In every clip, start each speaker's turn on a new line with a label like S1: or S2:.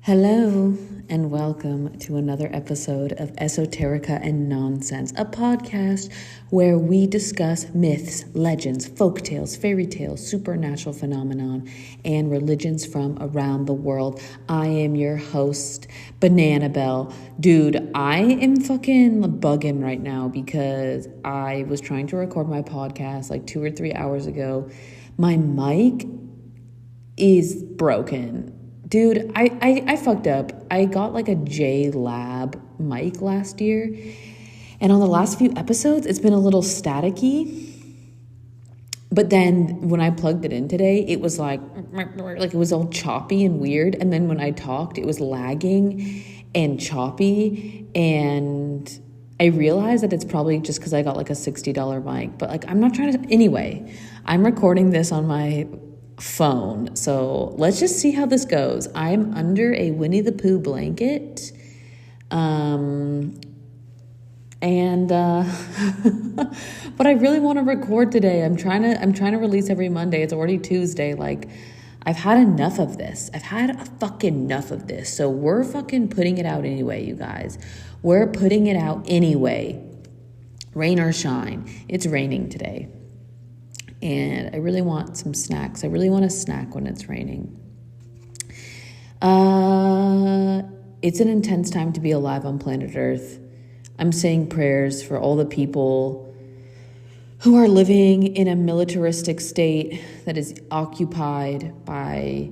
S1: Hello and welcome to another episode of Esoterica and Nonsense, a podcast where we discuss myths, legends, folktales, fairy tales, supernatural phenomenon, and religions from around the world. I am your host, Banana Bell. Dude, I am fucking bugging right now because I was trying to record my podcast like 2 or 3 hours ago. My mic is broken. Dude, I fucked up. I got like a J-Lab mic last year. And on the last few episodes, it's been a little staticky. But then when I plugged it in today, it was like it was all choppy and weird. And then when I talked, it was lagging and choppy. And I realized that it's probably just because I got like a $60 mic. But like, I'm not trying to... Anyway, I'm recording this on my phone, so let's just see how this goes. I'm under a Winnie the Pooh blanket, but I really want to record today. I'm trying to release every Monday. It's already Tuesday. Like, I've had enough of this. I've had a fucking enough of this. So we're fucking putting it out anyway, you guys. We're putting it out anyway. Rain or shine. It's raining today. And I really want some snacks. I really want a snack when it's raining. It's an intense time to be alive on planet Earth. I'm saying prayers for all the people who are living in a militaristic state that is occupied by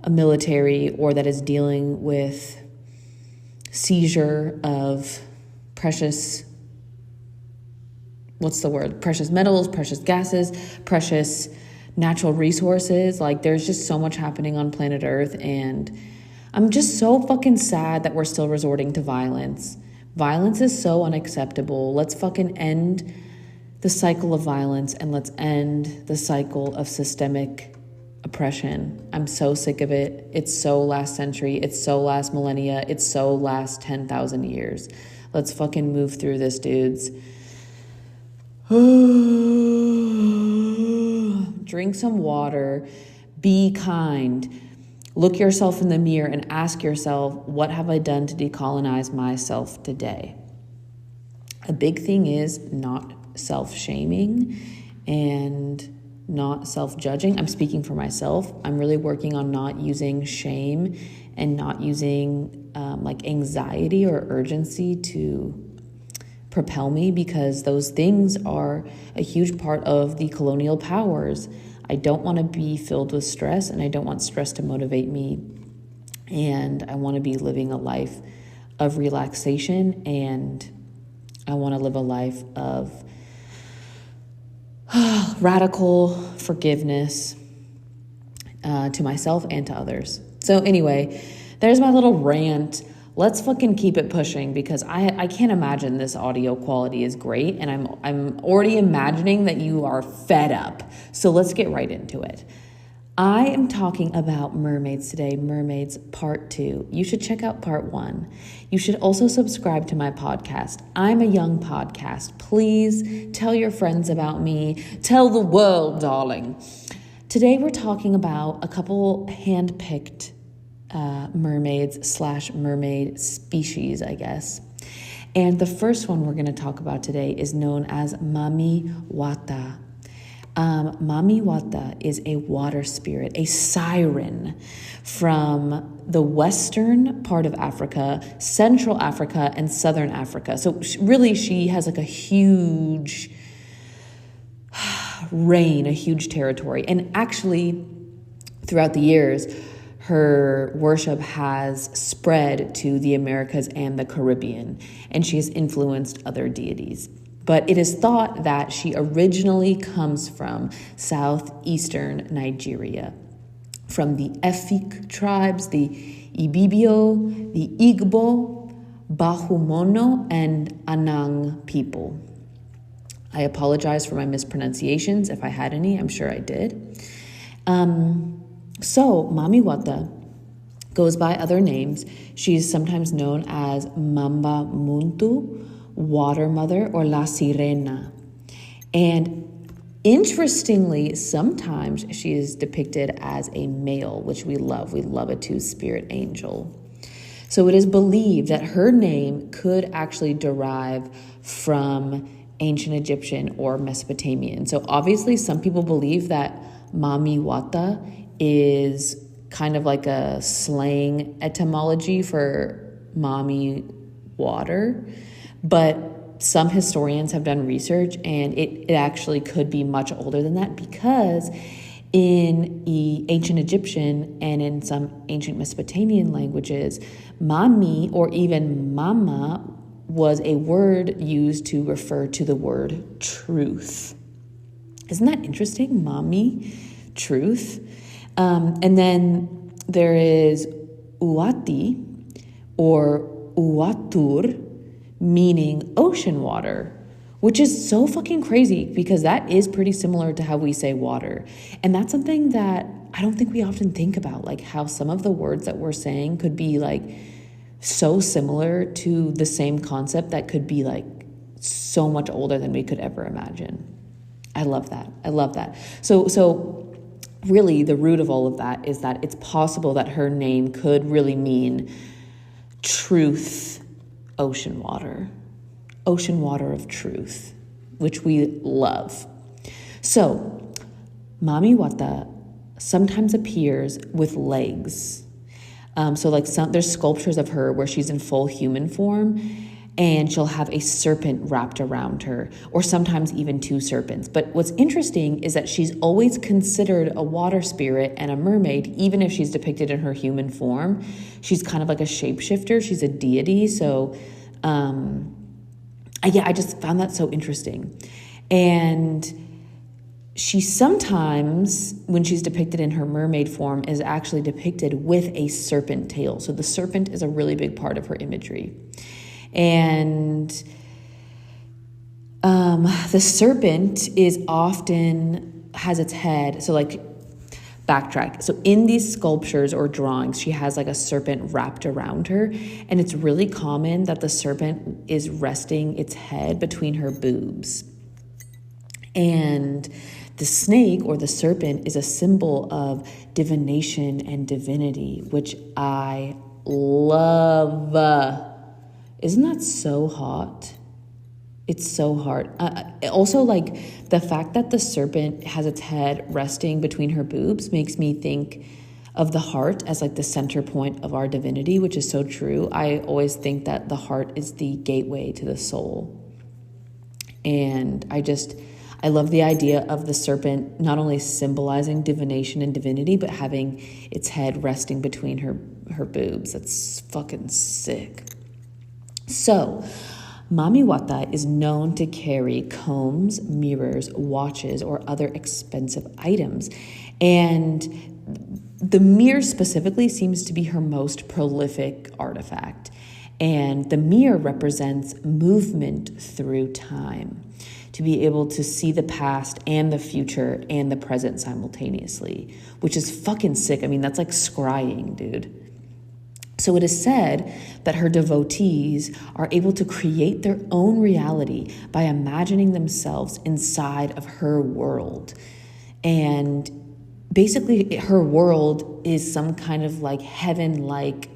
S1: a military or that is dealing with seizure of precious metals, precious gases, precious natural resources. Like, there's just so much happening on planet Earth, and I'm just so fucking sad that we're still resorting to violence. Violence is so unacceptable. Let's fucking end the cycle of violence, and let's end the cycle of systemic oppression. I'm so sick of it. It's so last century. It's so last millennia. It's so last 10,000 years. Let's fucking move through this, dudes. Drink some water, be kind, look yourself in the mirror and ask yourself, what have I done to decolonize myself today? A big thing is not self-shaming and not self-judging. I'm speaking for myself. I'm really working on not using shame and not using like anxiety or urgency to propel me, because those things are a huge part of the colonial powers. I don't want to be filled with stress, and I don't want stress to motivate me. And I want to be living a life of relaxation, and I want to live a life of radical forgiveness to myself and to others. So anyway, there's my little rant. Let's fucking keep it pushing, because I can't imagine this audio quality is great, and I'm already imagining that you are fed up. So let's get right into it. I am talking about Mermaids today, Mermaids Part 2. You should check out Part 1. You should also subscribe to my podcast. I'm a young podcast. Please tell your friends about me. Tell the world, darling. Today we're talking about a couple hand-picked mermaids/mermaid species, I guess. And the first one we're going to talk about today is known as Mami Wata. Mami Wata is a water spirit, a siren from the western part of Africa, Central Africa, and Southern Africa. So really, she has like a huge reign, a huge territory. And actually, throughout the years, her worship has spread to the Americas and the Caribbean, and she has influenced other deities. But it is thought that she originally comes from southeastern Nigeria, from the Efik tribes, the Ibibio, the Igbo, Bahumono, and Anang people. I apologize for my mispronunciations if I had any. I'm sure I did. So Mami Wata goes by other names. She's sometimes known as Mamba Muntu, Water Mother, or La Sirena. And Interestingly, sometimes she is depicted as a male, which we love. We love a two-spirit angel. So it is believed that her name could actually derive from ancient Egyptian or Mesopotamian. So obviously some people believe that Mami Wata is kind of like a slang etymology for mommy water, but some historians have done research and it actually could be much older than that, because in ancient Egyptian and in some ancient Mesopotamian languages, mami or even mama was a word used to refer to the word truth. Isn't that interesting? Mami, truth. And then there is uati or uatur, meaning ocean water, which is so fucking crazy because that is pretty similar to how we say water. And that's something that I don't think we often think about, like how some of the words that we're saying could be like so similar to the same concept that could be like so much older than we could ever imagine. I love that. I love that. So really the root of all of that is that it's possible that her name could really mean truth, ocean water of truth, which we love. So Mami Wata sometimes appears with legs. So like there's sculptures of her where she's in full human form and she'll have a serpent wrapped around her, or sometimes even two serpents. But what's interesting is that she's always considered a water spirit and a mermaid, even if she's depicted in her human form. She's kind of like a shapeshifter. She's a deity. So, I just found that so interesting. And she sometimes, when she's depicted in her mermaid form, is actually depicted with a serpent tail. So the serpent is a really big part of her imagery. And the serpent is often has its head. So like backtrack. So in these sculptures or drawings, she has like a serpent wrapped around her. And it's really common that the serpent is resting its head between her boobs. And the snake or the serpent is a symbol of divination and divinity, which I love. Isn't that so hot? It's so hard. Also, like the fact that the serpent has its head resting between her boobs makes me think of the heart as like the center point of our divinity, which is so true. I always think that the heart is the gateway to the soul. And I love the idea of the serpent not only symbolizing divination and divinity, but having its head resting between her boobs. That's fucking sick. So, Mami Wata is known to carry combs, mirrors, watches, or other expensive items. And the mirror specifically seems to be her most prolific artifact. And the mirror represents movement through time, to be able to see the past and the future and the present simultaneously, which is fucking sick. I mean, that's like scrying, dude. So it is said that her devotees are able to create their own reality by imagining themselves inside of her world. And basically her world is some kind of like heaven-like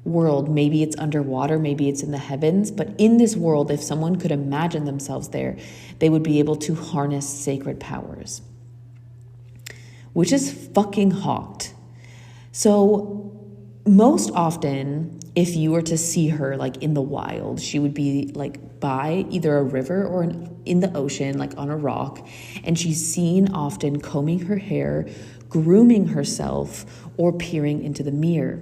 S1: world. Maybe it's underwater, maybe it's in the heavens, but in this world, if someone could imagine themselves there, they would be able to harness sacred powers, which is fucking hot. So most often, if you were to see her like in the wild, she would be like by either a river or in the ocean, like on a rock, and she's seen often combing her hair, grooming herself, or peering into the mirror.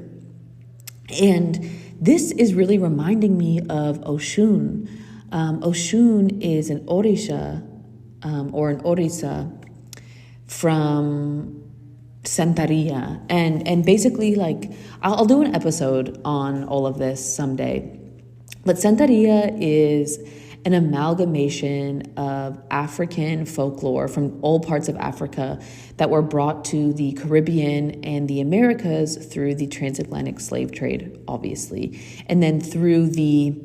S1: And this is really reminding me of Oshun. Oshun is an Orisha or an Orisa from Santeria, and basically like I'll do an episode on all of this someday, but Santeria is an amalgamation of African folklore from all parts of Africa that were brought to the Caribbean and the Americas through the transatlantic slave trade, obviously, and then through the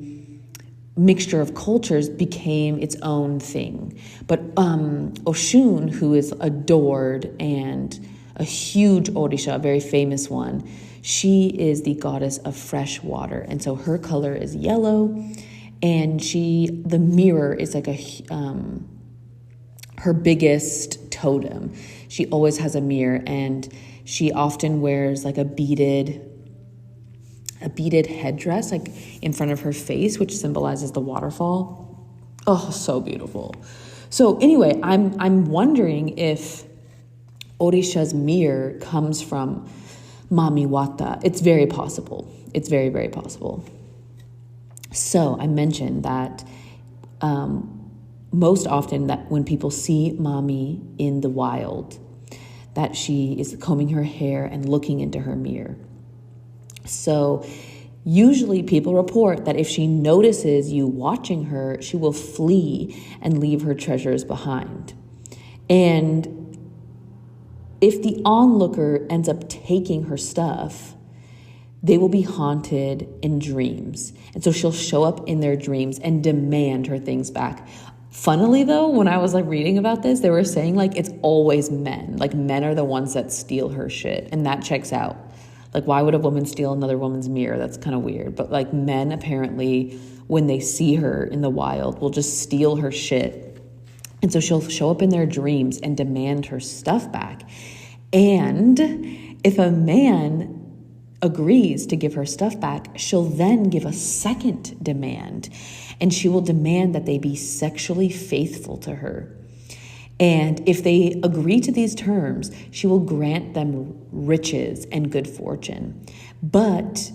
S1: mixture of cultures became its own thing. But Oshun, who is adored and a huge Orisha, a very famous one, she is the goddess of fresh water. And so her color is yellow, and the mirror is like her biggest totem. She always has a mirror, and she often wears like a beaded headdress like in front of her face, which symbolizes the waterfall. Oh, so beautiful. So anyway, I'm wondering if Orisha's mirror comes from Mami Wata. It's very possible. It's very, very possible. So I mentioned that most often that when people see Mami in the wild, that she is combing her hair and looking into her mirror. So usually people report that if she notices you watching her, she will flee and leave her treasures behind. And if the onlooker ends up taking her stuff, they will be haunted in dreams. And so she'll show up in their dreams and demand her things back. Funnily though, when I was like reading about this, they were saying like it's always men. Like men are the ones that steal her shit. And that checks out. Like, why would a woman steal another woman's mirror? That's kind of weird. But like men apparently, when they see her in the wild, will just steal her shit. And so she'll show up in their dreams and demand her stuff back. And if a man agrees to give her stuff back, she'll then give a second demand. And she will demand that they be sexually faithful to her. And if they agree to these terms, she will grant them riches and good fortune. But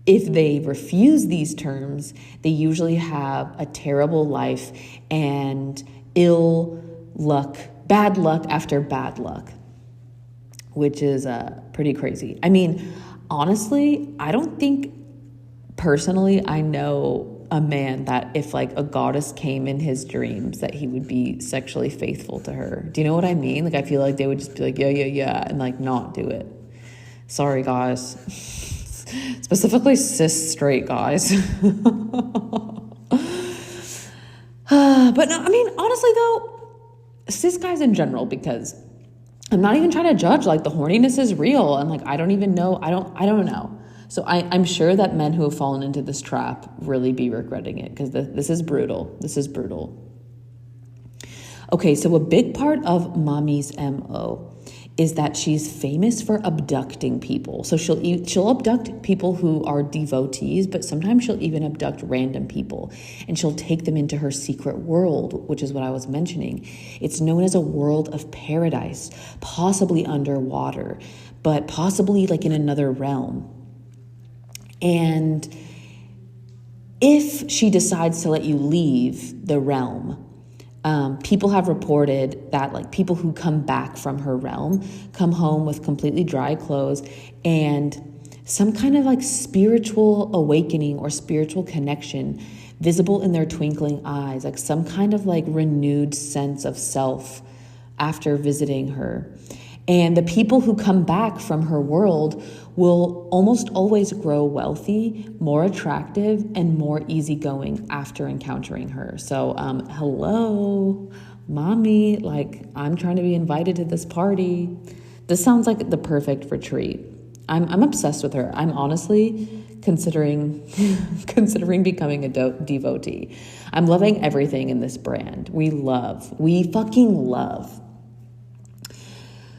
S1: if they refuse these terms, they usually have a terrible life and ill luck, bad luck after bad luck, which is pretty crazy. I mean, honestly, I don't think personally I know a man that if like a goddess came in his dreams that he would be sexually faithful to her. Do you know what I mean? Like I feel like they would just be like, yeah, and like not do it. Sorry, guys. Specifically cis straight guys. But no, I mean, honestly though, cis guys in general, because I'm not even trying to judge, like the horniness is real. And like, I don't even know. I don't know. So I'm sure that men who have fallen into this trap really be regretting it, because this is brutal. This is brutal. Okay, so a big part of Mami's MO is that she's famous for abducting people. So she'll abduct people who are devotees, but sometimes she'll even abduct random people, and she'll take them into her secret world, which is what I was mentioning. It's known as a world of paradise, possibly underwater, but possibly like in another realm. And if she decides to let you leave the realm, people have reported that like people who come back from her realm come home with completely dry clothes and some kind of like spiritual awakening or spiritual connection visible in their twinkling eyes, like some kind of like renewed sense of self after visiting her. And the people who come back from her world will almost always grow wealthy, more attractive, and more easygoing after encountering her. So, hello, Mami, like I'm trying to be invited to this party. This sounds like the perfect retreat. I'm obsessed with her. I'm honestly considering becoming a devotee. I'm loving everything in this brand. We fucking love.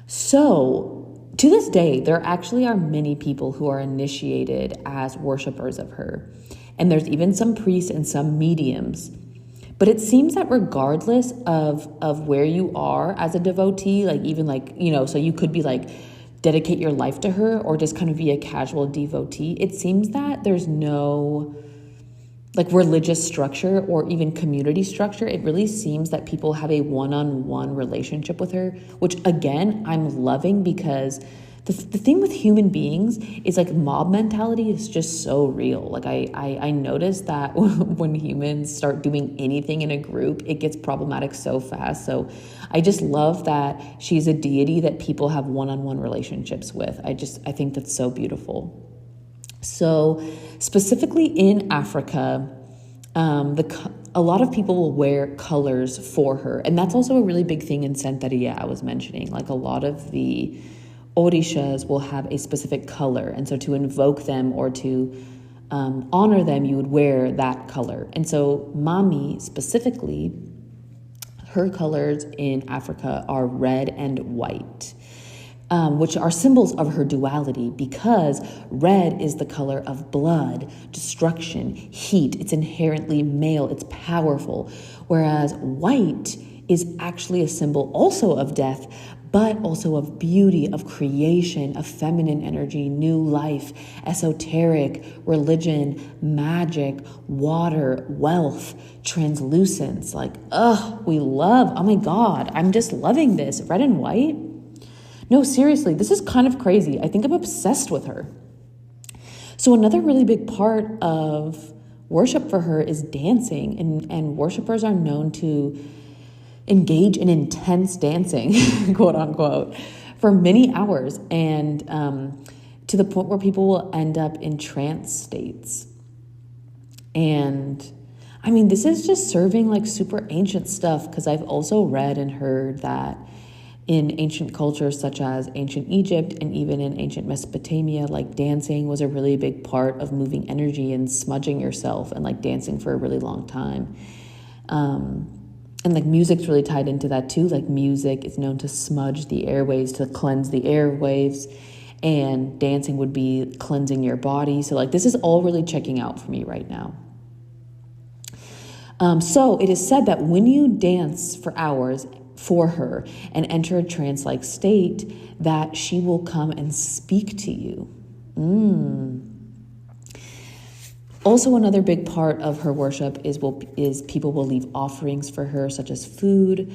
S1: So, to this day, there actually are many people who are initiated as worshipers of her. And there's even some priests and some mediums. But it seems that regardless of where you are as a devotee, like even like, so you could be like, dedicate your life to her or just kind of be a casual devotee. It seems that there's no like religious structure or even community structure. It really seems that people have a one-on-one relationship with her, which again, I'm loving, because the thing with human beings is like mob mentality is just so real. Like I noticed that when humans start doing anything in a group, it gets problematic so fast. So I just love that she's a deity that people have one-on-one relationships with. I think that's so beautiful. So specifically in Africa, A lot of people will wear colors for her. And that's also a really big thing in Santeria I was mentioning. Like a lot of the orishas will have a specific color. And so to invoke them or to honor them, you would wear that color. And so Mami specifically, her colors in Africa are red and white. Which are symbols of her duality, because red is the color of blood, destruction, heat. It's inherently male, it's powerful. Whereas white is actually a symbol also of death, but also of beauty, of creation, of feminine energy, new life, esoteric, religion, magic, water, wealth, translucence. Like, oh my God, I'm just loving this. Red and white. No, seriously, this is kind of crazy. I think I'm obsessed with her. So another really big part of worship for her is dancing, and worshipers are known to engage in intense dancing, quote unquote, for many hours, and to the point where people will end up in trance states. And I mean, this is just serving like super ancient stuff, because I've also read and heard that in ancient cultures such as ancient Egypt and even in ancient Mesopotamia, like dancing was a really big part of moving energy and smudging yourself, and like dancing for a really long time. And like music's really tied into that too. Like music is known to smudge the airwaves, to cleanse the airwaves, and dancing would be cleansing your body. So like this is all really checking out for me right now. So it is said that when you dance for hours for her and enter a trance-like state, that she will come and speak to you. Also, another big part of her worship is people will leave offerings for her, such as food,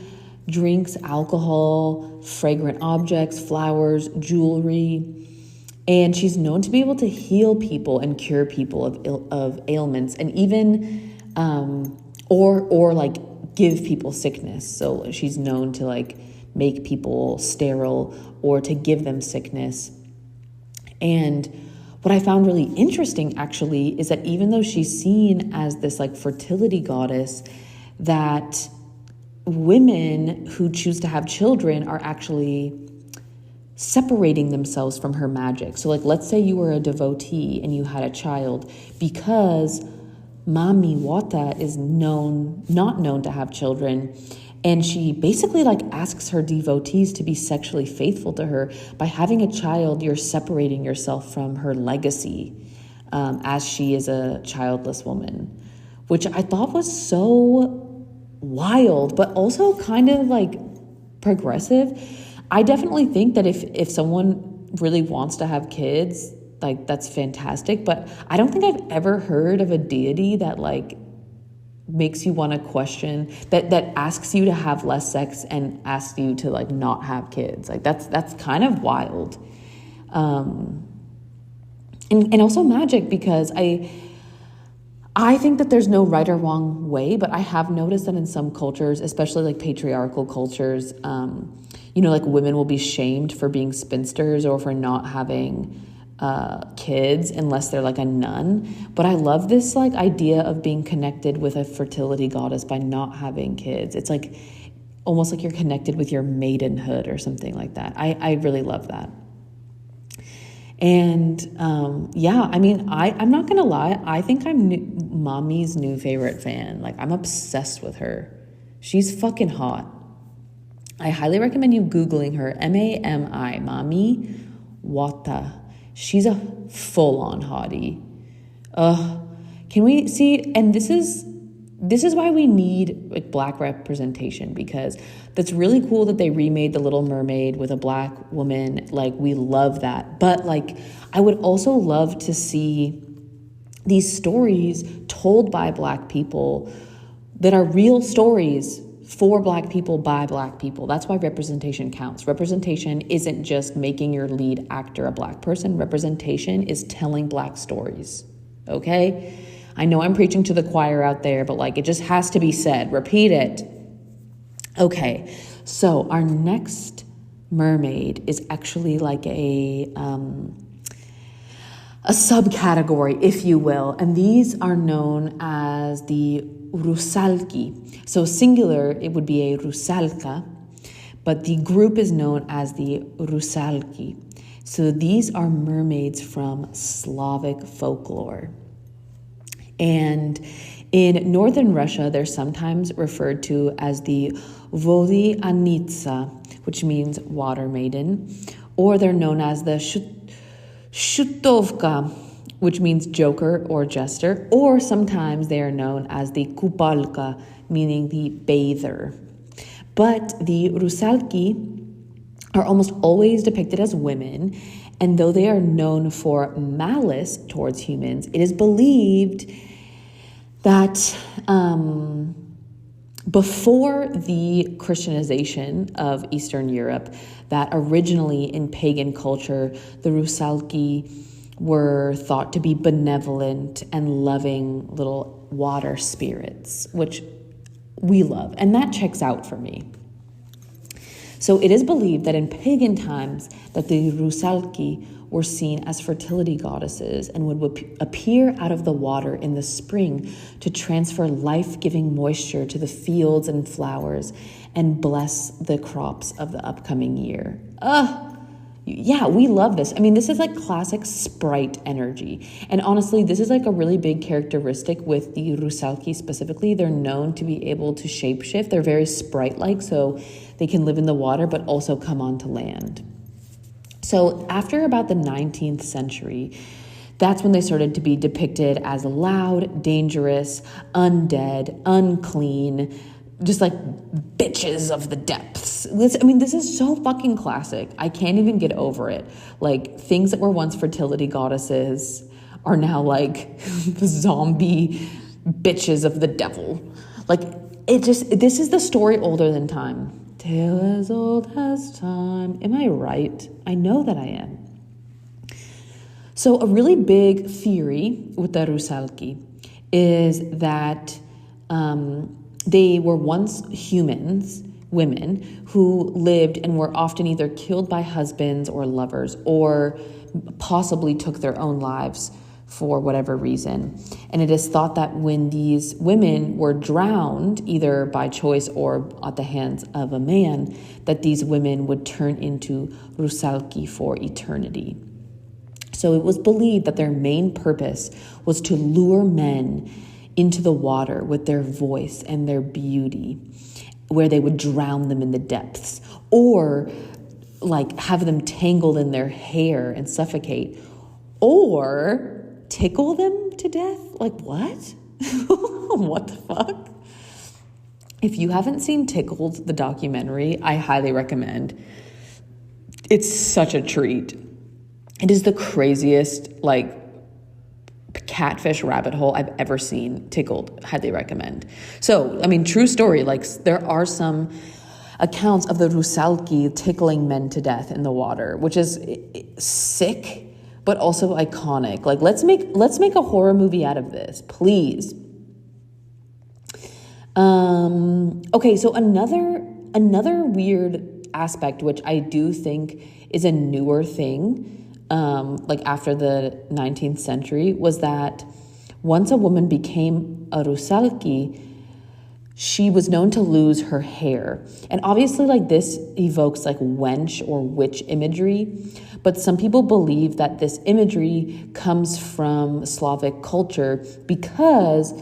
S1: drinks, alcohol, fragrant objects, flowers, jewelry. And she's known to be able to heal people and cure people of ailments, and even or like give people sickness. So she's known to like make people sterile or to give them sickness. And what I found really interesting actually is that even though she's seen as this like fertility goddess, that women who choose to have children are actually separating themselves from her magic. So like, let's say you were a devotee and you had a child, because Mami Wata is not known to have children. And she basically like asks her devotees to be sexually faithful to her. By having a child, you're separating yourself from her legacy, as she is a childless woman, which I thought was so wild, but also kind of like progressive. I definitely think that if someone really wants to have kids, like that's fantastic, but I don't think I've ever heard of a deity that like makes you want to question, that asks you to have less sex and asks you to like not have kids. Like that's kind of wild. And also magic, because I think that there's no right or wrong way, but I have noticed that in some cultures, especially like patriarchal cultures, like women will be shamed for being spinsters or for not having kids unless they're like a nun. But I love this like idea of being connected with a fertility goddess by not having kids. It's like almost like you're connected with your maidenhood or something like that. I really love that. And I mean, I'm not gonna lie, I think I'm Mami's new favorite fan. Like I'm obsessed with her. She's fucking hot. I highly recommend you Googling her. Mami, Mami Wata. She's a full-on hottie. Can we see? And this is why we need like Black representation, because that's really cool that they remade The Little Mermaid with a Black woman. Like we love that. But like I would also love to see these stories told by Black people that are real stories for Black people by Black people. That's why representation counts. Representation isn't just making your lead actor a Black person. Representation is telling Black stories. Okay? I know I'm preaching to the choir out there, but like it just has to be said. Repeat it. Okay. So our next mermaid is actually like a a subcategory, if you will, and these are known as the Rusalki. So singular, it would be a Rusalka, but the group is known as the Rusalki. So these are mermaids from Slavic folklore. And in northern Russia, they're sometimes referred to as the Vody-Anitsa, which means water maiden, or they're known as the Shutovka, which means joker or jester, or sometimes they are known as the Kupalka, meaning the bather. But the Rusalki are almost always depicted as women, and though they are known for malice towards humans, it is believed that before the Christianization of Eastern Europe, that originally in pagan culture, the Rusalki were thought to be benevolent and loving little water spirits, which we love, and that checks out for me. So it is believed that in pagan times that the Rusalki were seen as fertility goddesses and would appear out of the water in the spring to transfer life-giving moisture to the fields and flowers and bless the crops of the upcoming year. Yeah, we love this. I mean, this is like classic sprite energy. And honestly, this is like a really big characteristic with the Rusalki specifically. They're known to be able to shapeshift. They're very sprite-like, so they can live in the water but also come onto land. So after about the 19th century, that's when they started to be depicted as loud, dangerous, undead, unclean, just like bitches of the depths. This is so fucking classic. I can't even get over it. Like, things that were once fertility goddesses are now like zombie bitches of the devil. Like, this is the story older than time. Tale as old as time. Am I right? I know that I am. So a really big theory with the Rusalki is that they were once women who lived and were often either killed by husbands or lovers, or possibly took their own lives for whatever reason. And it is thought that when these women were drowned, either by choice or at the hands of a man, that these women would turn into Rusalki for eternity. So it was believed that their main purpose was to lure men into the water with their voice and their beauty, where they would drown them in the depths, or like have them tangled in their hair and suffocate, or tickle them to death. Like, what? What the fuck? If you haven't seen Tickled, the documentary, I highly recommend. It's such a treat. It is the craziest, like, catfish rabbit hole I've ever seen. Tickled, highly recommend. So, I mean, true story, like, there are some accounts of the Rusalki tickling men to death in the water, which is sick, but also iconic. Like, let's make a horror movie out of this, please. Okay, so another weird aspect, which I do think is a newer thing, like after the 19th century, was that once a woman became a Rusalki, she was known to lose her hair. And obviously, like, this evokes like wench or witch imagery, but some people believe that this imagery comes from Slavic culture because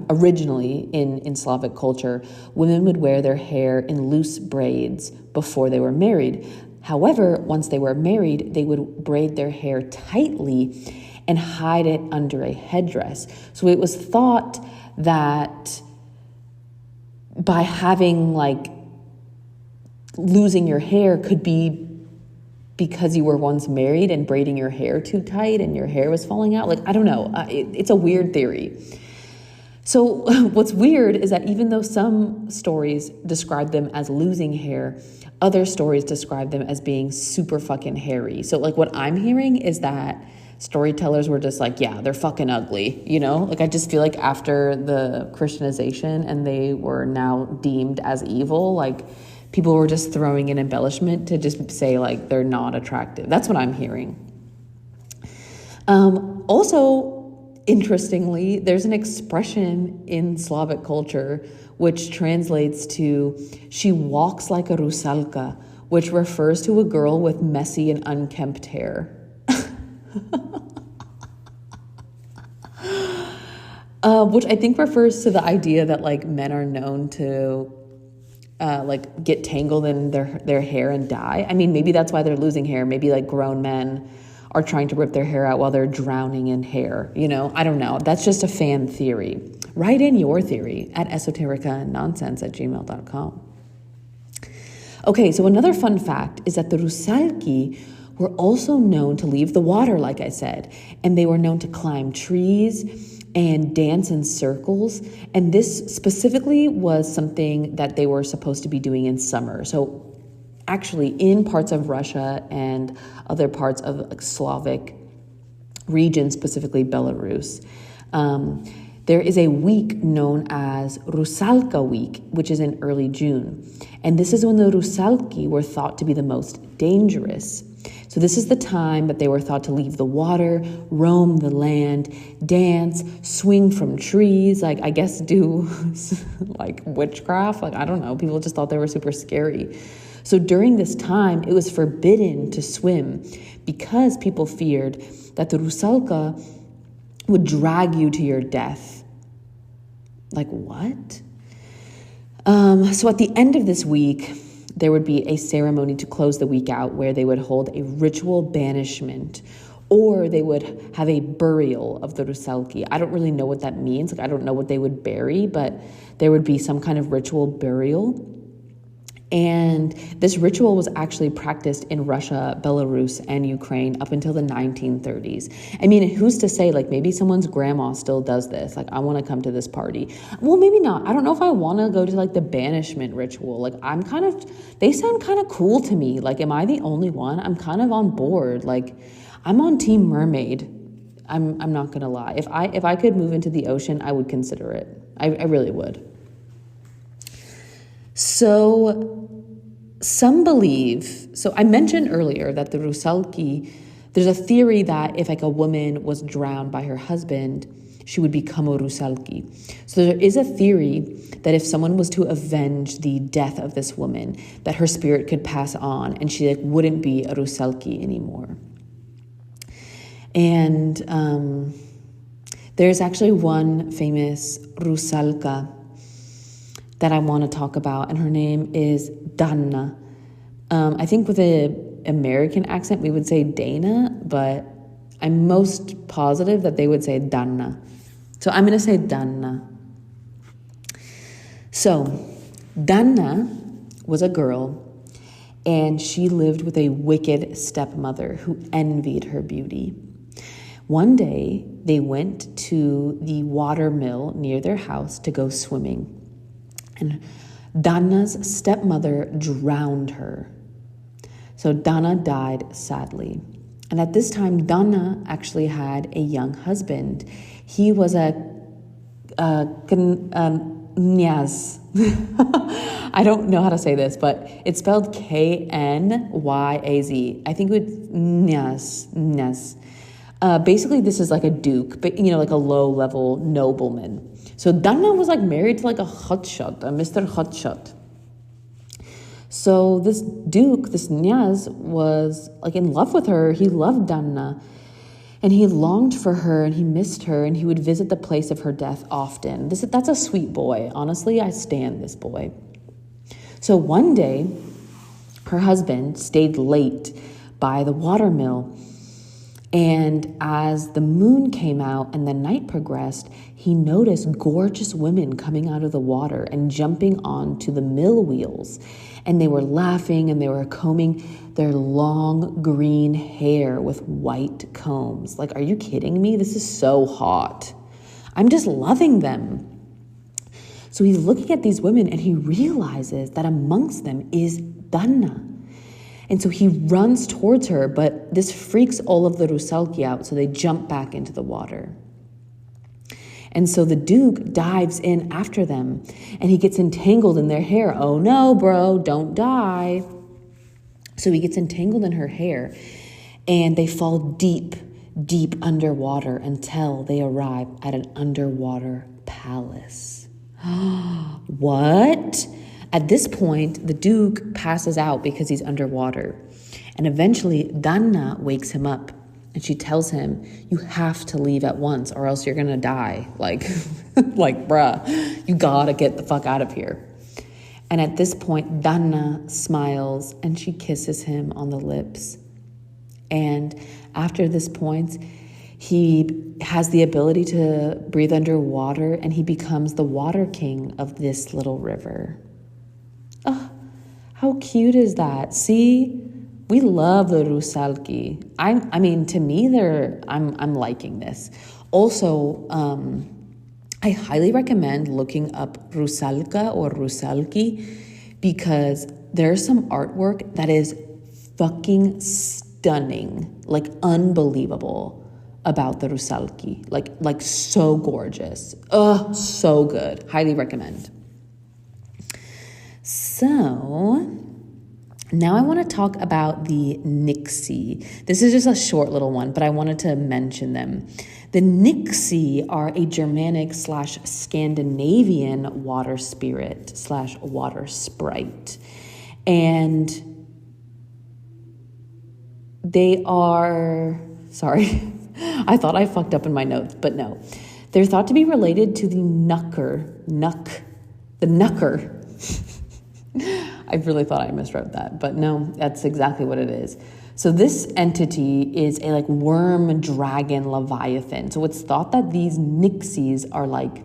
S1: originally in Slavic culture, women would wear their hair in loose braids before they were married. However, once they were married, they would braid their hair tightly and hide it under a headdress. So it was thought that by having, like, losing your hair could be because you were once married and braiding your hair too tight and your hair was falling out. Like, I don't know. It's a weird theory. So what's weird is that even though some stories describe them as losing hair, other stories describe them as being super fucking hairy. So, like, what I'm hearing is that storytellers were just like, yeah, they're fucking ugly, you know? Like, I just feel like after the Christianization and they were now deemed as evil, like, people were just throwing in embellishment to just say like they're not attractive. That's what I'm hearing. Also, interestingly, there's an expression in Slavic culture which translates to "she walks like a Rusalka," which refers to a girl with messy and unkempt hair. Which I think refers to the idea that like men are known to like get tangled in their hair and die. I mean, maybe that's why they're losing hair. Maybe like grown men are trying to rip their hair out while they're drowning in hair. You know, I don't know. That's just a fan theory. Write in your theory at esotericaandnonsense@gmail.com. Okay, so another fun fact is that the Rusalki were also known to leave the water, like I said, and they were known to climb trees and dance in circles. And this specifically was something that they were supposed to be doing in summer. So actually in parts of Russia and other parts of Slavic regions, specifically Belarus, there is a week known as Rusalka week, which is in early June. And this is when the Rusalki were thought to be the most dangerous. So this is the time that they were thought to leave the water, roam the land, dance, swing from trees, like I guess do like witchcraft. Like, I don't know. People just thought they were super scary. So during this time, it was forbidden to swim because people feared that the Rusalka would drag you to your death. Like what? So at the end of this week, there would be a ceremony to close the week out where they would hold a ritual banishment, or they would have a burial of the Rusalki. I don't really know what that means. Like, I don't know what they would bury, but there would be some kind of ritual burial. And this ritual was actually practiced in Russia, Belarus, and Ukraine up until the 1930s. I mean, who's to say, like, maybe someone's grandma still does this. Like, I want to come to this party. Well, maybe not. I don't know if I want to go to, like, the banishment ritual. Like, they sound kind of cool to me. Like, am I the only one? I'm kind of on board. Like, I'm on Team Mermaid. I'm not going to lie. If I could move into the ocean, I would consider it. I really would. So some believe, so I mentioned earlier that the Rusalki, there's a theory that if like a woman was drowned by her husband, she would become a Rusalki. So there is a theory that if someone was to avenge the death of this woman, that her spirit could pass on and she like wouldn't be a Rusalki anymore. And there's actually one famous Rusalka that I want to talk about, and her name is Dana. I think with an American accent, we would say Dana, but I'm most positive that they would say Dana. So I'm going to say Dana. So Dana was a girl, and she lived with a wicked stepmother who envied her beauty. One day, they went to the water mill near their house to go swimming. And Dana's stepmother drowned her. So Dana died sadly. And at this time, Dana actually had a young husband. He was a knyaz. I don't know how to say this, but it's spelled K-N-Y-A-Z. I think it would knyaz. Basically, this is like a duke, but like a low-level nobleman. So Dana was like married to like a hotshot, a Mr. Hotshot. So this duke, this knyaz, was like in love with her. He loved Dana, and he longed for her, and he missed her, and he would visit the place of her death often. That's a sweet boy. Honestly, I stand this boy. So one day, her husband stayed late by the watermill. And as the moon came out and the night progressed, he noticed gorgeous women coming out of the water and jumping onto the mill wheels. And they were laughing and they were combing their long green hair with white combs. Like, are you kidding me? This is so hot. I'm just loving them. So he's looking at these women and he realizes that amongst them is Dana. And so he runs towards her, but this freaks all of the Rusalki out, so they jump back into the water. And so the Duke dives in after them and he gets entangled in their hair. Oh no, bro, don't die. So he gets entangled in her hair and they fall deep, deep underwater until they arrive at an underwater palace. What? At this point, the Duke passes out because he's underwater. And eventually, Danna wakes him up. And she tells him, you have to leave at once or else you're going to die. Like, bruh, you got to get the fuck out of here. And at this point, Danna smiles and she kisses him on the lips. And after this point, he has the ability to breathe underwater and he becomes the water king of this little river. Oh, how cute is that? See? We love the Rusalki. I mean, to me, I'm liking this. Also, I highly recommend looking up Rusalka or Rusalki because there's some artwork that is fucking stunning, like unbelievable about the Rusalki. Like so gorgeous. So good. Highly recommend. So now I want to talk about the Nixie. This is just a short little one, but I wanted to mention them. The Nixie are a Germanic/Scandinavian water spirit/water sprite. And they are, sorry, I thought I fucked up in my notes, but no. They're thought to be related to the Nucker. I really thought I miswrote that, but no, that's exactly what it is. So this entity is a like worm dragon leviathan. So it's thought that these Nixies are like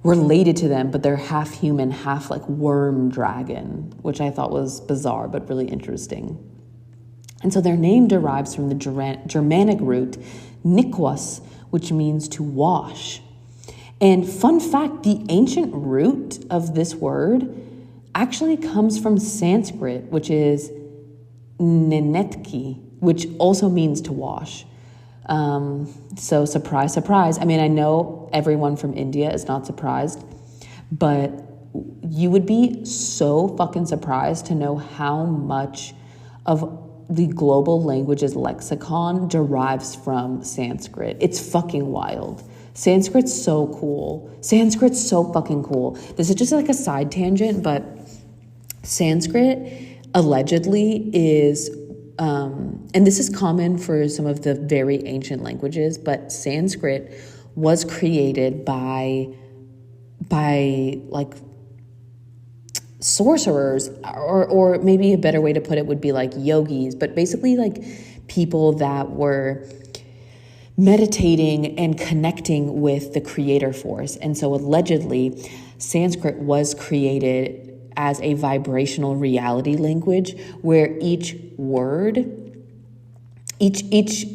S1: related to them, but they're half human, half like worm dragon, which I thought was bizarre, but really interesting. And so their name derives from the Germanic root nikwas, which means to wash. And fun fact, the ancient root of this word actually comes from Sanskrit, which is nenetki, which also means to wash. So surprise, surprise. I mean, I know everyone from India is not surprised, but you would be so fucking surprised to know how much of the global languages lexicon derives from Sanskrit. It's fucking wild. Sanskrit's so cool. Sanskrit's so fucking cool. This is just like a side tangent, but Sanskrit allegedly is, and this is common for some of the very ancient languages, but Sanskrit was created by like sorcerers, or maybe a better way to put it would be like yogis, but basically like people that were meditating and connecting with the creator force. And so allegedly, Sanskrit was created as a vibrational reality language where each word, each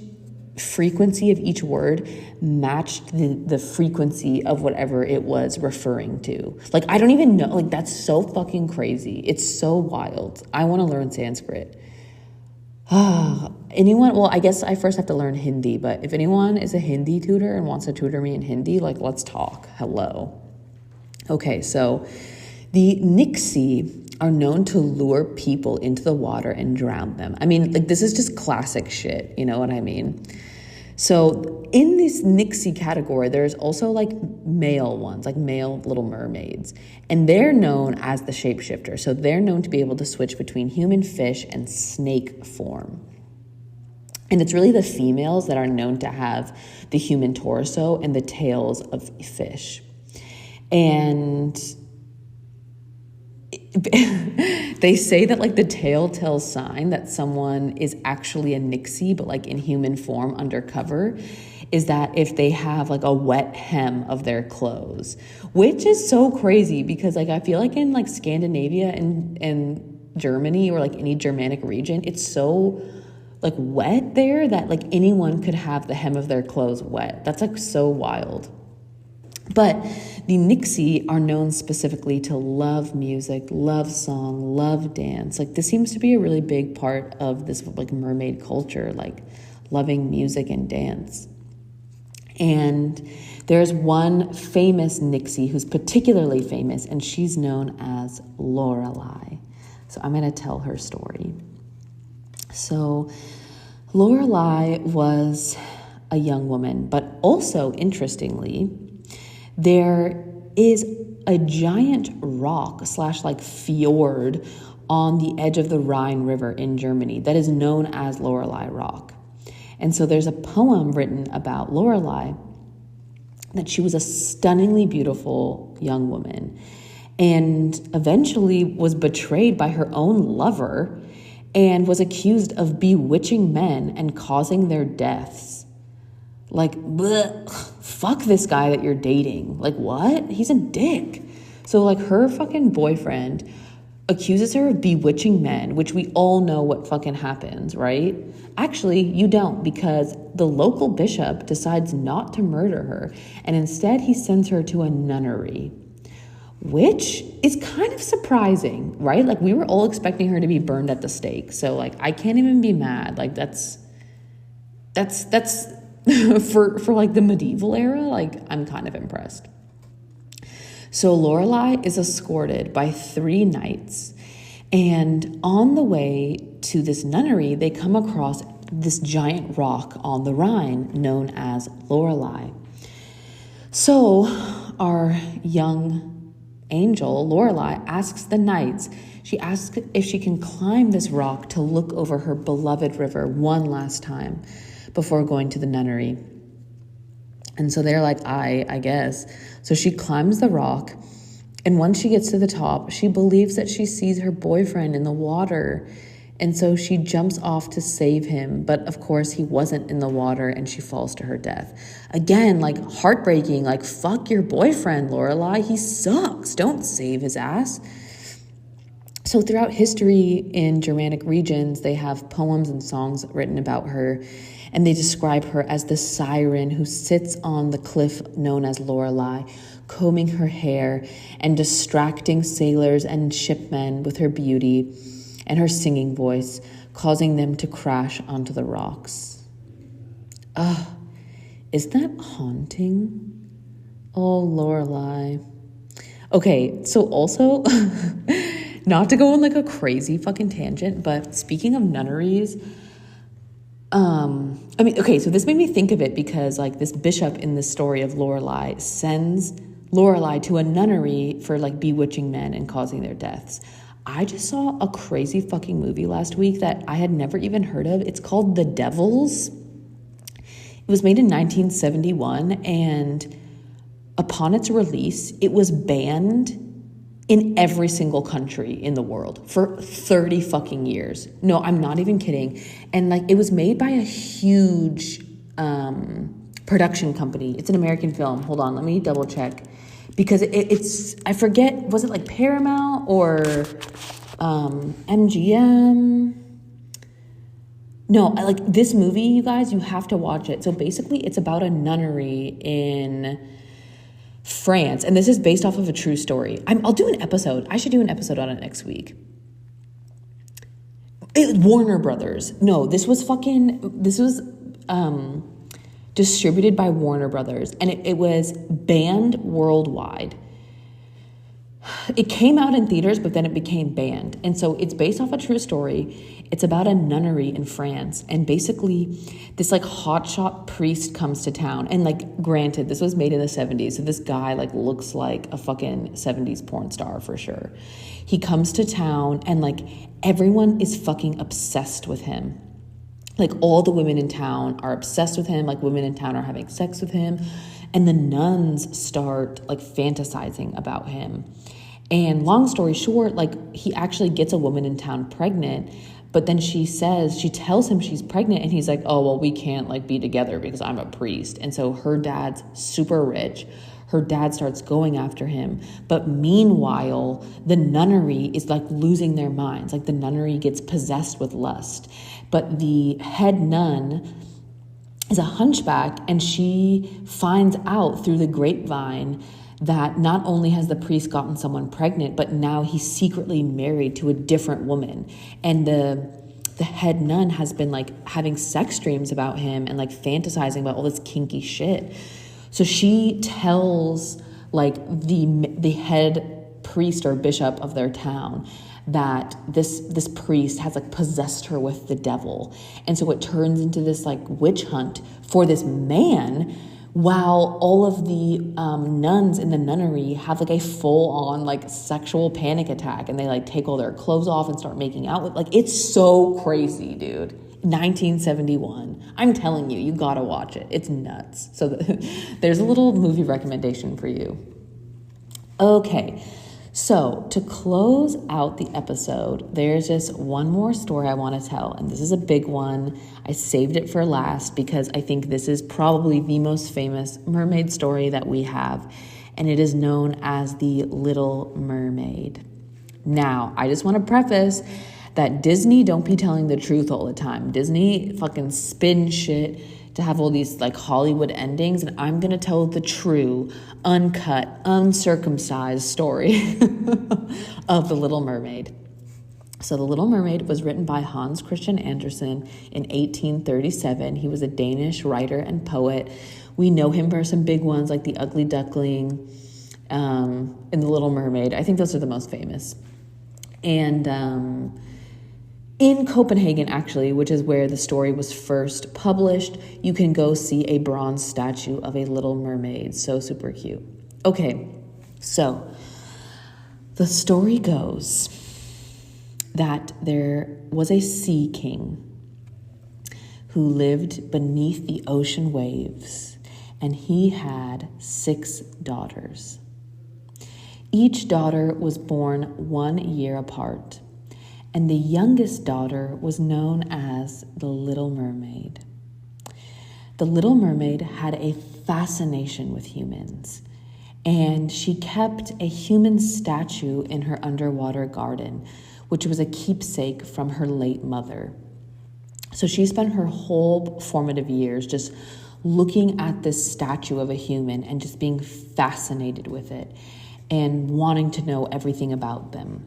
S1: frequency of each word matched the frequency of whatever it was referring to. Like, I don't even know, like, that's so fucking crazy. It's so wild. I want to learn Sanskrit. Anyone? Well, I guess I first have to learn Hindi, but if anyone is a Hindi tutor and wants to tutor me in Hindi, like, let's talk. Hello. Okay, so the Nixie are known to lure people into the water and drown them. I mean, like, this is just classic shit. You know what I mean? So in this Nixie category, there's also like male ones, like male little mermaids. And they're known as the shapeshifter. So they're known to be able to switch between human, fish, and snake form. And it's really the females that are known to have the human torso and the tails of fish. And they say that like the telltale sign that someone is actually a Nixie, but like in human form undercover, is that if they have like a wet hem of their clothes, which is so crazy because like I feel like in like Scandinavia and Germany or like any Germanic region, it's so like wet there that like anyone could have the hem of their clothes wet. That's like so wild. But the Nixie are known specifically to love music, love song, love dance. Like this seems to be a really big part of this like mermaid culture, like loving music and dance. And There's one famous Nixie who's particularly famous, and she's known as Lorelei. So I'm going to tell her story. So Lorelei was a young woman, but also, interestingly, there is a giant rock / like fjord on the edge of the Rhine River in Germany that is known as Lorelei Rock. And so there's a poem written about Lorelei, that she was a stunningly beautiful young woman and eventually was betrayed by her own lover and was accused of bewitching men and causing their deaths. Like, bleh, fuck this guy that you're dating. Like, what? He's a dick. So, like, her fucking boyfriend accuses her of bewitching men, which we all know what fucking happens, right? Actually, you don't, because the local bishop decides not to murder her, and instead he sends her to a nunnery, which is kind of surprising, right? Like, we were all expecting her to be burned at the stake, so, like, I can't even be mad. Like, that's for like the medieval era, like, I'm kind of impressed. So Lorelei is escorted by 3 knights, and on the way to this nunnery, they come across this giant rock on the Rhine known as Lorelei. So our young angel, Lorelei, asks the knights, she asks if she can climb this rock to look over her beloved river one last time before going to the nunnery. And so they're like, I guess. So she climbs the rock, and once she gets to the top, she believes that she sees her boyfriend in the water. And so she jumps off to save him, but of course he wasn't in the water, and she falls to her death. Again, like, heartbreaking, like, fuck your boyfriend, Lorelei. He sucks. Don't save his ass. So throughout history in Germanic regions, they have poems and songs written about her, and they describe her as the siren who sits on the cliff known as Lorelei, combing her hair and distracting sailors and shipmen with her beauty and her singing voice, causing them to crash onto the rocks. Isn't that haunting? Oh, Lorelei. Okay, so also, not to go on like a crazy fucking tangent, but speaking of nunneries, so this made me think of it because, like, this bishop in the story of Lorelei sends Lorelei to a nunnery for, like, bewitching men and causing their deaths. I just saw a crazy fucking movie last week that I had never even heard of. It's called The Devils. It was made in 1971, and upon its release, it was banned in every single country in the world for 30 fucking years. No, I'm not even kidding. And, like, it was made by a huge production company. It's an American film. Hold on, let me double check. Because it's, I forget, was it like Paramount or MGM? No, like, this movie, you guys, you have to watch it. So basically, it's about a nunnery in France, and this is based off of a true story. I'll do an episode. I should do an episode on it next week. Warner Brothers. No, this was distributed by Warner Brothers, and it was banned worldwide. It came out in theaters, but then it became banned. And so it's based off a true story. It's about a nunnery in France. And basically, this, like, hotshot priest comes to town. And, like, granted, this was made in the 70s. So this guy, like, looks like a fucking 70s porn star for sure. He comes to town, and, like, everyone is fucking obsessed with him. Like, all the women in town are obsessed with him. Like, women in town are having sex with him. And the nuns start, like, fantasizing about him. And long story short, like, he actually gets a woman in town pregnant, but then she tells him she's pregnant, and he's like, oh, well, we can't, like, be together because I'm a priest. And so her dad's super rich. Her dad starts going after him. But meanwhile, the nunnery is, like, losing their minds. Like, the nunnery gets possessed with lust. But the head nun is a hunchback, and she finds out through the grapevine that not only has the priest gotten someone pregnant, but now he's secretly married to a different woman. And the head nun has been, like, having sex dreams about him and, like, fantasizing about all this kinky shit. So she tells like the head priest or bishop of their town that this priest has like possessed her with the devil. And so it turns into this like witch hunt for this man, while all of the nuns in the nunnery have like a full-on like sexual panic attack, and they like take all their clothes off and start making out with, like, it's so crazy, dude. 1971. I'm telling you, you gotta watch it. It's nuts. So there's a little movie recommendation for you. Okay, so to close out the episode, there's just one more story I want to tell, and this is a big one. I saved it for last because I think this is probably the most famous mermaid story that we have, and it is known as the Little Mermaid. Now, I just want to preface that Disney don't be telling the truth all the time. Disney fucking spin shit to have all these like Hollywood endings, and I'm gonna tell the true, uncut, uncircumcised story of The Little Mermaid. So The Little Mermaid was written by Hans Christian Andersen in 1837. He was a Danish writer and poet. We know him for some big ones like The Ugly Duckling and The Little Mermaid. I think those are the most famous. And in Copenhagen, actually, which is where the story was first published, you can go see a bronze statue of a Little Mermaid. So super cute. Okay, so the story goes that there was a sea king who lived beneath the ocean waves, and he had 6 daughters. Each daughter was born 1 year apart, and the youngest daughter was known as the Little Mermaid. The Little Mermaid had a fascination with humans, and she kept a human statue in her underwater garden, which was a keepsake from her late mother. So she spent her whole formative years just looking at this statue of a human and just being fascinated with it and wanting to know everything about them.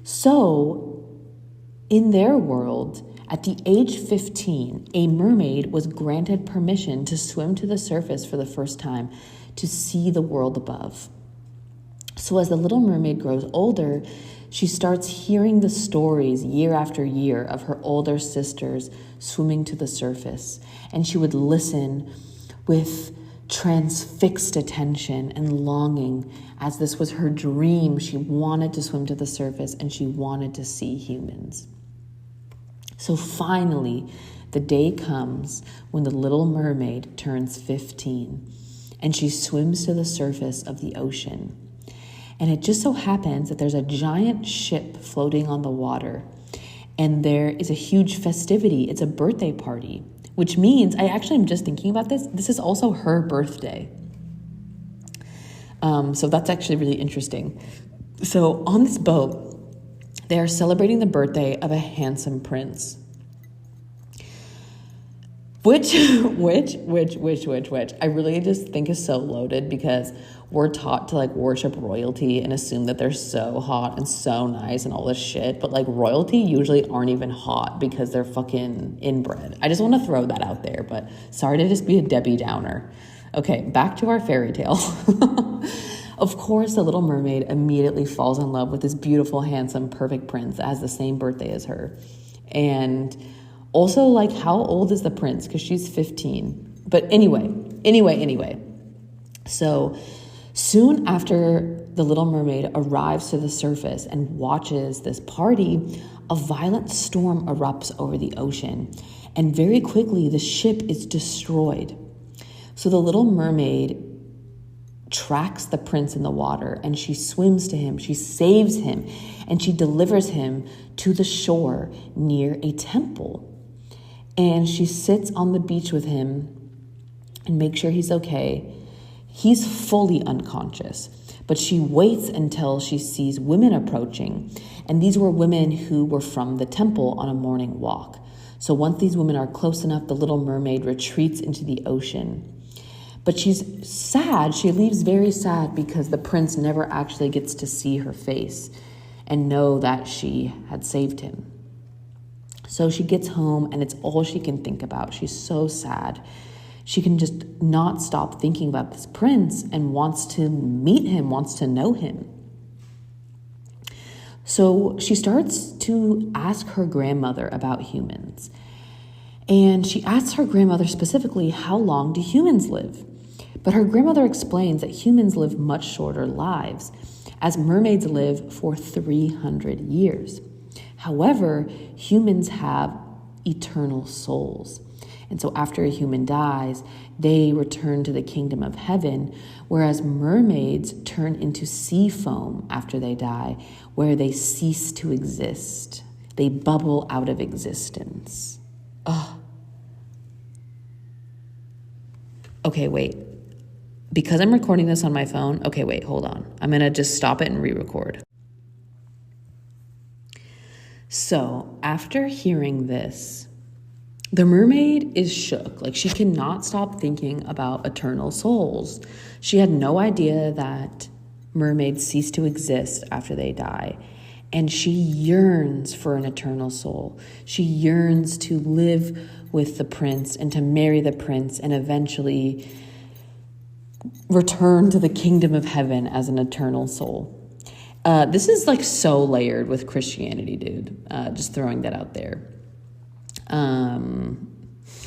S1: So in their world, at the age 15, a mermaid was granted permission to swim to the surface for the first time to see the world above. So as the Little Mermaid grows older, she starts hearing the stories year after year of her older sisters swimming to the surface, and she would listen with transfixed attention and longing, as this was her dream. She wanted to swim to the surface and she wanted to see humans. So finally, the day comes when the Little Mermaid turns 15 and she swims to the surface of the ocean. And it just so happens that there's a giant ship floating on the water, and there is a huge festivity. It's a birthday party, which means, I actually am just thinking about this, this is also her birthday. So that's actually really interesting. So on this boat, they are celebrating the birthday of a handsome prince. Which I really just think is so loaded, because we're taught to like worship royalty and assume that they're so hot and so nice and all this shit. But like royalty usually aren't even hot because they're fucking inbred. I just want to throw that out there, but sorry to just be a Debbie Downer. Okay, back to our fairy tale. Of course, the Little Mermaid immediately falls in love with this beautiful, handsome, perfect prince that has the same birthday as her. And also, like, how old is the prince? Because she's 15. But anyway. So soon after the Little Mermaid arrives to the surface and watches this party, a violent storm erupts over the ocean. And very quickly, the ship is destroyed. So the Little Mermaid tracks the prince in the water, and she swims to him, she saves him, and she delivers him to the shore near a temple. And she sits on the beach with him and makes sure he's okay. He's fully unconscious, but she waits until she sees women approaching. And these were women who were from the temple on a morning walk. So once these women are close enough, the Little Mermaid retreats into the ocean. But she's sad. She leaves very sad because the prince never actually gets to see her face and know that she had saved him. So she gets home, and it's all she can think about. She's so sad. She can just not stop thinking about this prince and wants to meet him, wants to know him. So she starts to ask her grandmother about humans. And she asks her grandmother specifically, how long do humans live? But her grandmother explains that humans live much shorter lives, as mermaids live for 300 years. However, humans have eternal souls. And so after a human dies, they return to the kingdom of heaven, whereas mermaids turn into sea foam after they die, where they cease to exist. They bubble out of existence. Oh. Okay, wait. Because I'm recording this on my phone, okay, wait, hold on. I'm going to just stop it and re-record. So after hearing this, the mermaid is shook. Like, she cannot stop thinking about eternal souls. She had no idea that mermaids cease to exist after they die. And she yearns for an eternal soul. She yearns to live with the prince and to marry the prince and eventually return to the kingdom of heaven as an eternal soul. This is like so layered with Christianity, dude. Just throwing that out there.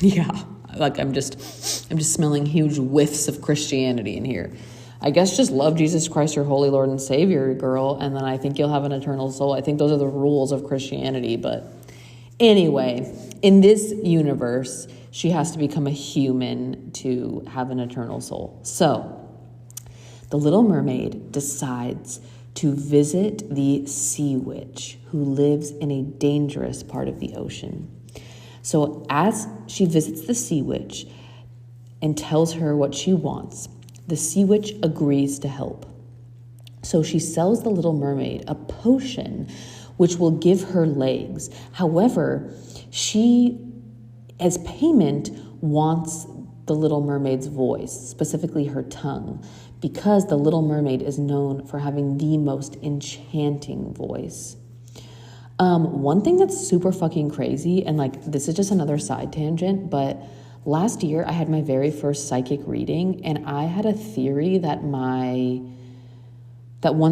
S1: Yeah, like I'm just smelling huge whiffs of Christianity in here. I guess just love Jesus Christ, your holy Lord and Savior, girl, and then I think you'll have an eternal soul. I think those are the rules of Christianity. But anyway, in this universe, she has to become a human to have an eternal soul. So the Little Mermaid decides to visit the sea witch who lives in a dangerous part of the ocean. So as she visits the sea witch and tells her what she wants, the sea witch agrees to help. So she sells the Little Mermaid a potion which will give her legs. However, she, as payment, wants the Little Mermaid's voice, specifically her tongue, because the Little Mermaid is known for having the most enchanting voice. One thing that's super fucking crazy, and like this is just another side tangent, but last year I had my very first psychic reading, and I had a theory that one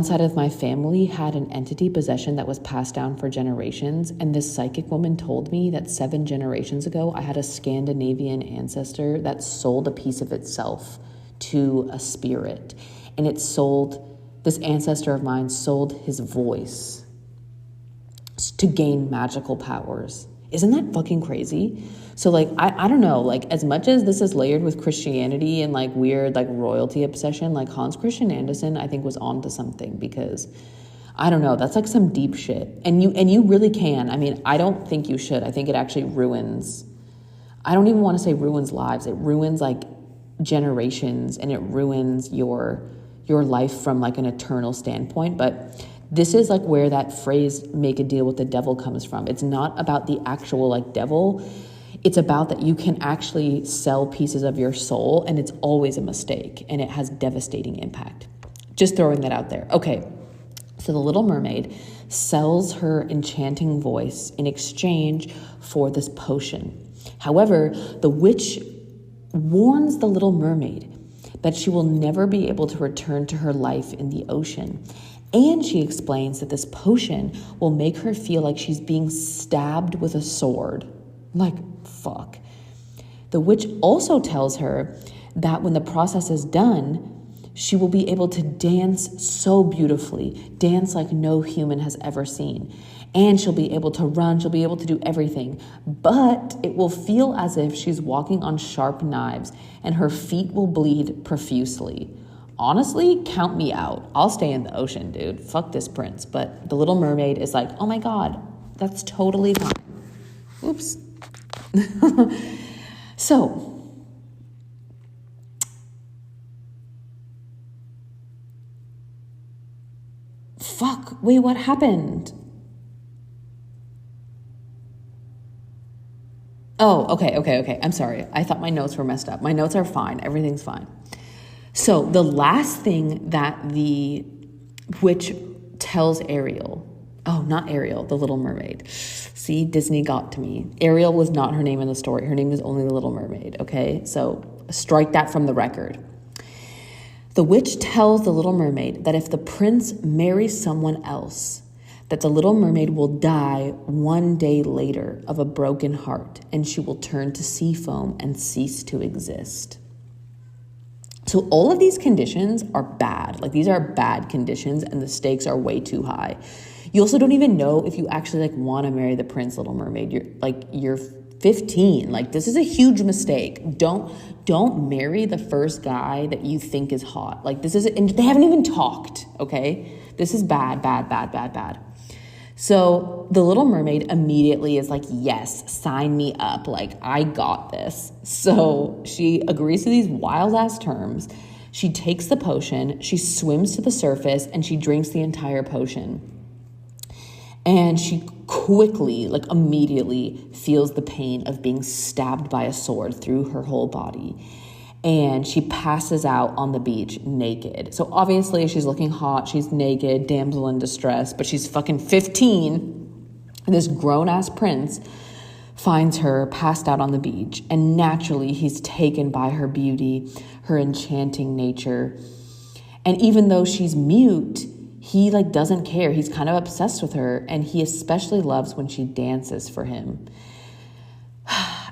S1: side of my family had an entity possession that was passed down for generations. And this psychic woman told me that 7 generations ago, I had a Scandinavian ancestor that sold a piece of itself to a spirit. And this ancestor of mine sold his voice to gain magical powers. Isn't that fucking crazy? So like, I don't know, like as much as this is layered with Christianity and like weird like royalty obsession, like Hans Christian Andersen, I think was onto something, because I don't know, that's like some deep shit. And you really can. I mean, I don't think you should. I think it actually ruins, I don't even want to say ruins lives. It ruins like generations, and it ruins your life from like an eternal standpoint. But this is like where that phrase, make a deal with the devil, comes from. It's not about the actual like devil. It's about that you can actually sell pieces of your soul, and it's always a mistake, and it has devastating impact. Just throwing that out there. Okay, so the Little Mermaid sells her enchanting voice in exchange for this potion. However, the witch warns the Little Mermaid that she will never be able to return to her life in the ocean. And she explains that this potion will make her feel like she's being stabbed with a sword. Like, fuck. The witch also tells her that when the process is done, she will be able to dance so beautifully, dance like no human has ever seen. And she'll be able to run, she'll be able to do everything. But it will feel as if she's walking on sharp knives, and her feet will bleed profusely. Honestly, count me out. I'll stay in the ocean, dude. Fuck this prince. But the Little Mermaid is like, oh my God, that's totally fine. Oops. So, fuck, wait, what happened? Oh, okay. I'm sorry. I thought my notes were messed up. My notes are fine. Everything's fine. So the last thing that the witch tells Ariel, not Ariel, the Little Mermaid. See, Disney got to me. Ariel was not her name in the story. Her name is only the Little Mermaid, okay? So strike that from the record. The witch tells the Little Mermaid that if the prince marries someone else, that the Little Mermaid will die one day later of a broken heart, and she will turn to sea foam and cease to exist. So all of these conditions are bad. Like, these are bad conditions, and the stakes are way too high. You also don't even know if you actually want to marry the prince, Little Mermaid. You're 15. Like, this is a huge mistake. Don't marry the first guy that you think is hot. Like, this is, and they haven't even talked, okay? This is bad. So the Little Mermaid immediately is like, yes, sign me up. Like, I got this. So she agrees to these wild ass terms. She takes the potion, she swims to the surface, and she drinks the entire potion. And she quickly, immediately feels the pain of being stabbed by a sword through her whole body. And she passes out on the beach naked. So obviously she's looking hot, she's naked, damsel in distress, but she's fucking 15. And this grown-ass prince finds her passed out on the beach. And naturally, he's taken by her beauty, her enchanting nature. And even though she's mute, he doesn't care. He's kind of obsessed with her, and he especially loves when she dances for him.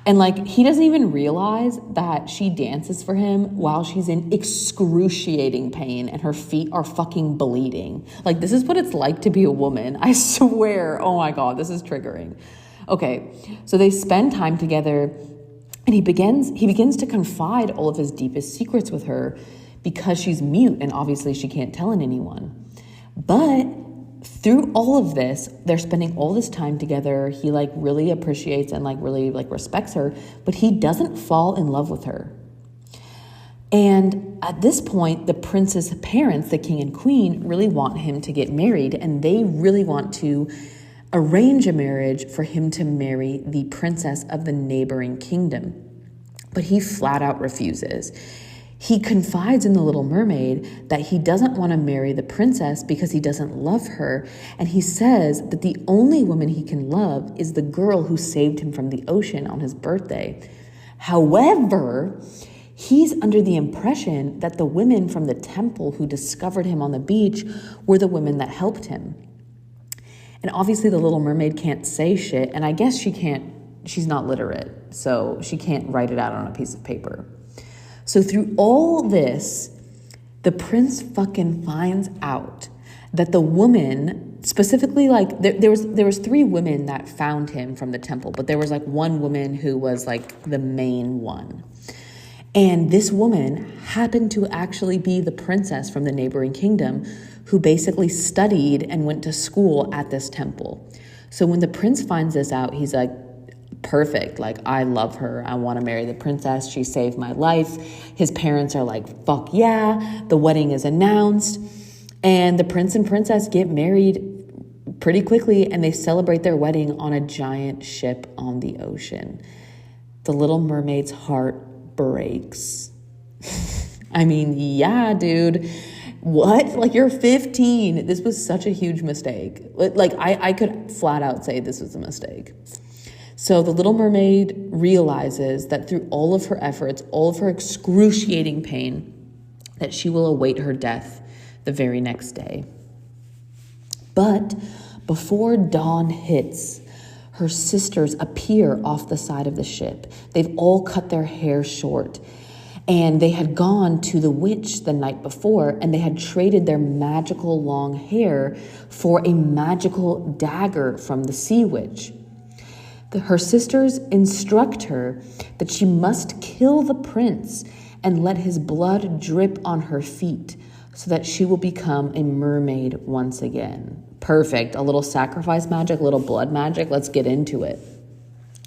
S1: And he doesn't even realize that she dances for him while she's in excruciating pain and her feet are fucking bleeding. This is what it's like to be a woman. I swear. Oh my God, this is triggering. Okay, so they spend time together, and he begins to confide all of his deepest secrets with her because she's mute and obviously she can't tell anyone. But through all of this, they're spending all this time together. He really appreciates and really respects her, but he doesn't fall in love with her. And at this point, the prince's parents, the king and queen, really want him to get married, and they really want to arrange a marriage for him to marry the princess of the neighboring kingdom. But he flat out refuses. He confides in the Little Mermaid that he doesn't want to marry the princess because he doesn't love her. And he says that the only woman he can love is the girl who saved him from the ocean on his birthday. However, he's under the impression that the women from the temple who discovered him on the beach were the women that helped him. And obviously the Little Mermaid can't say shit. And I guess she's not literate, so she can't write it out on a piece of paper. So through all this, the prince fucking finds out that the woman, specifically there was 3 women that found him from the temple, but there was one woman who was the main one. And this woman happened to actually be the princess from the neighboring kingdom who basically studied and went to school at this temple. So when the prince finds this out, he's like, perfect. I love her. I want to marry the princess. She saved my life. His parents are like, fuck yeah. The wedding is announced. And the prince and princess get married pretty quickly, and they celebrate their wedding on a giant ship on the ocean. The Little Mermaid's heart breaks. I mean, yeah, dude. What? You're 15. This was such a huge mistake. I could flat out say this was a mistake. So the Little Mermaid realizes that through all of her efforts, all of her excruciating pain, that she will await her death the very next day. But before dawn hits, her sisters appear off the side of the ship. They've all cut their hair short, and they had gone to the witch the night before, and they had traded their magical long hair for a magical dagger from the sea witch. Her sisters instruct her that she must kill the prince and let his blood drip on her feet so that she will become a mermaid once again. Perfect. A little sacrifice magic, a little blood magic. Let's get into it.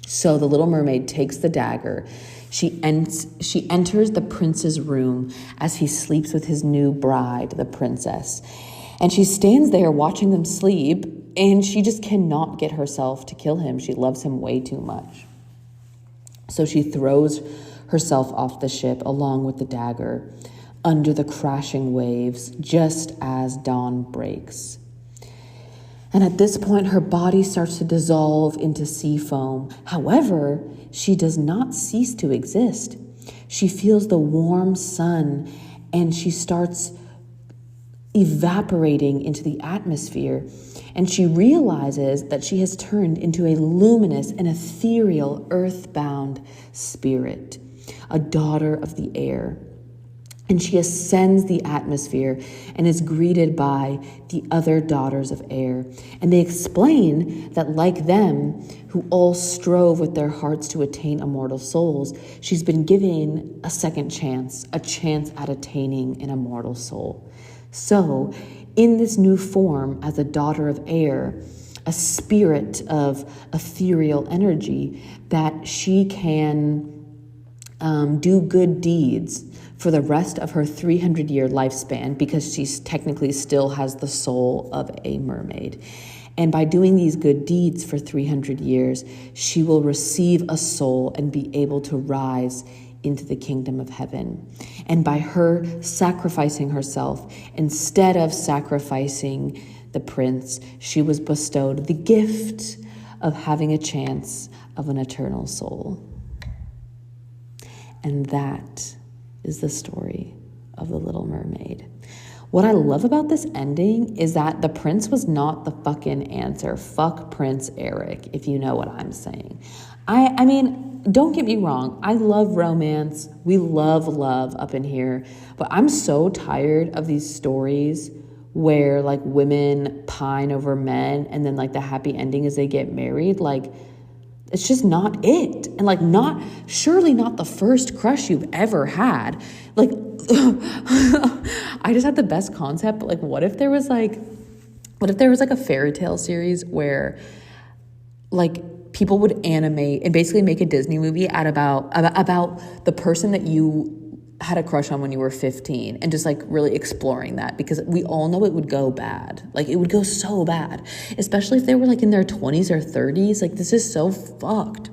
S1: So the Little Mermaid takes the dagger. She enters the prince's room as he sleeps with his new bride, the princess. And she stands there watching them sleep, and she just cannot get herself to kill him. She loves him way too much. So she throws herself off the ship along with the dagger under the crashing waves just as dawn breaks. And at this point, her body starts to dissolve into sea foam. However, she does not cease to exist. She feels the warm sun, and she starts evaporating into the atmosphere. And she realizes that she has turned into a luminous and ethereal earthbound spirit, a daughter of the air. And she ascends the atmosphere and is greeted by the other daughters of air. And they explain that, like them, who all strove with their hearts to attain immortal souls, she's been given a second chance, a chance at attaining an immortal soul. So, in this new form, as a daughter of air, a spirit of ethereal energy, that she can do good deeds for the rest of her 300-year lifespan, because she technically still has the soul of a mermaid. And by doing these good deeds for 300 years, she will receive a soul and be able to rise into the kingdom of heaven. And by her sacrificing herself, instead of sacrificing the prince, she was bestowed the gift of having a chance of an eternal soul. And that is the story of the Little Mermaid. What I love about this ending is that the prince was not the fucking answer. Fuck Prince Eric, if you know what I'm saying. I mean, don't get me wrong. I love romance. We love love up in here. But I'm so tired of these stories where like women pine over men and then like the happy ending is they get married. Like, it's just not it. And like surely not the first crush you've ever had. Like, I just had the best concept, but like what if there was like a fairy tale series where like people would animate and basically make a Disney movie about the person that you had a crush on when you were 15, and just like really exploring that, because we all know it would go bad. Like it would go so bad, especially if they were like in their 20s or 30s. Like this is so fucked.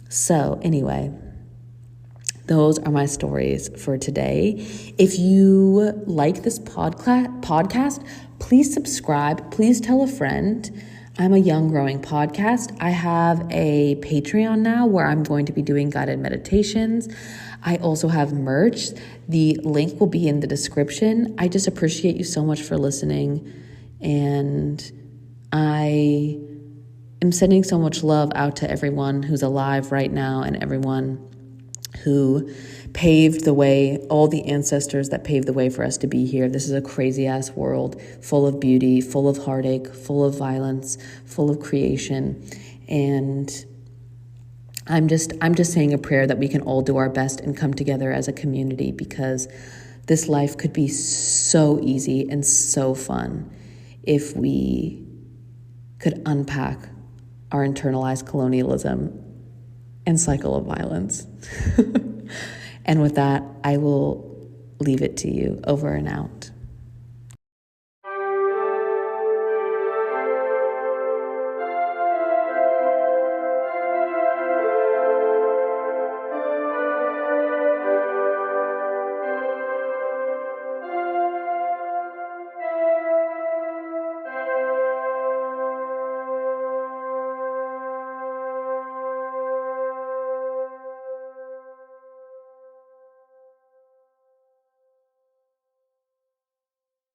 S1: So anyway, those are my stories for today. If you like this podcast, please subscribe. Please tell a friend. I'm a young growing podcast. I have a Patreon now where I'm going to be doing guided meditations. I also have merch. The link will be in the description. I just appreciate you so much for listening. And I am sending so much love out to everyone who's alive right now and everyone who paved the way, all the ancestors that paved the way for us to be here. This is a crazy ass world full of beauty, full of heartache, full of violence, full of creation. And I'm just saying a prayer that we can all do our best and come together as a community, because this life could be so easy and so fun if we could unpack our internalized colonialism and cycle of violence. And with that, I will leave it to you. Over and out.